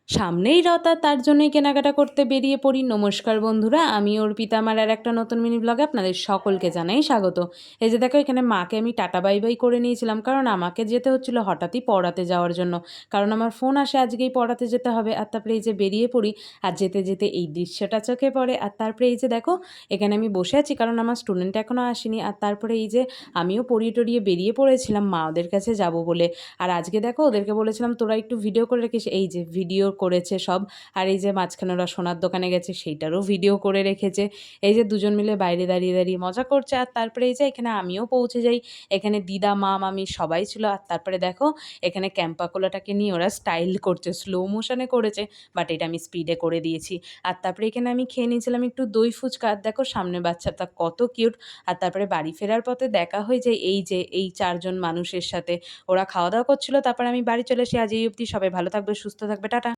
সামনেই রথ আর তার জন্যই কেনাকাটা করতে বেরিয়ে পড়ি। নমস্কার বন্ধুরা, আমি অর্পিতা। আমার আর একটা নতুন মিনি ব্লগে আপনাদের সকলকে জানাই স্বাগত। এই যে দেখো, এখানে মাকে আমি টাটা বাই বাই করে নিয়েছিলাম, কারণ আমাকে যেতে হচ্ছিল হঠাৎই পড়াতে যাওয়ার জন্য, কারণ আমার ফোন আসে আজকেই পড়াতে যেতে হবে। আর তারপরে এই যে বেরিয়ে পড়ি, আর যেতে যেতে এই দৃশ্যটা চোখে পড়ে। আর তারপরে এই যে দেখো, এখানে আমি বসে আছি কারণ আমার স্টুডেন্ট এখনও আসেনি। আর তারপরে এই যে আমিও পড়িয়ে টড়িয়ে বেরিয়ে পড়েছিলাম মা ওদের কাছে যাব বলে। আর আজকে দেখো, ওদেরকে বলেছিলাম তোরা একটু ভিডিও করে রাখিস, এই যে ভিডিও করেছে সব। আর এই যে মাঝখানে ওরা সোনার দোকানে গেছে, সেইটারও ভিডিও করে রেখেছে। এই যে দুজন মিলে বাইরে দাঁড়িয়ে দাঁড়িয়ে মজা করছে। আর তারপরে এই যে এখানে আমিও পৌঁছে যাই। এখানে দিদা, মা, মামি সবাই ছিল। আর তারপরে দেখো, এখানে ক্যাম্পাকোলাটাকে নিয়ে ওরা স্টাইল করছে, স্লো মোশনে করেছে, বাট এটা আমি স্পিডে করে দিয়েছি। আর তারপরে এখানে আমি খেয়ে নিয়েছিলাম একটু দই ফুচকা। আর দেখো সামনে বাচ্চাটা কত কিউট। আর তারপরে বাড়ি ফেরার পথে দেখা হয়ে যায় এই যে এই চারজন মানুষের সাথে। ওরা খাওয়া দাওয়া করছিল, তারপর আমি বাড়ি চলে এসে আজ এই অবধি। সবাই ভালো থাকবে, সুস্থ থাকবে, টাটা।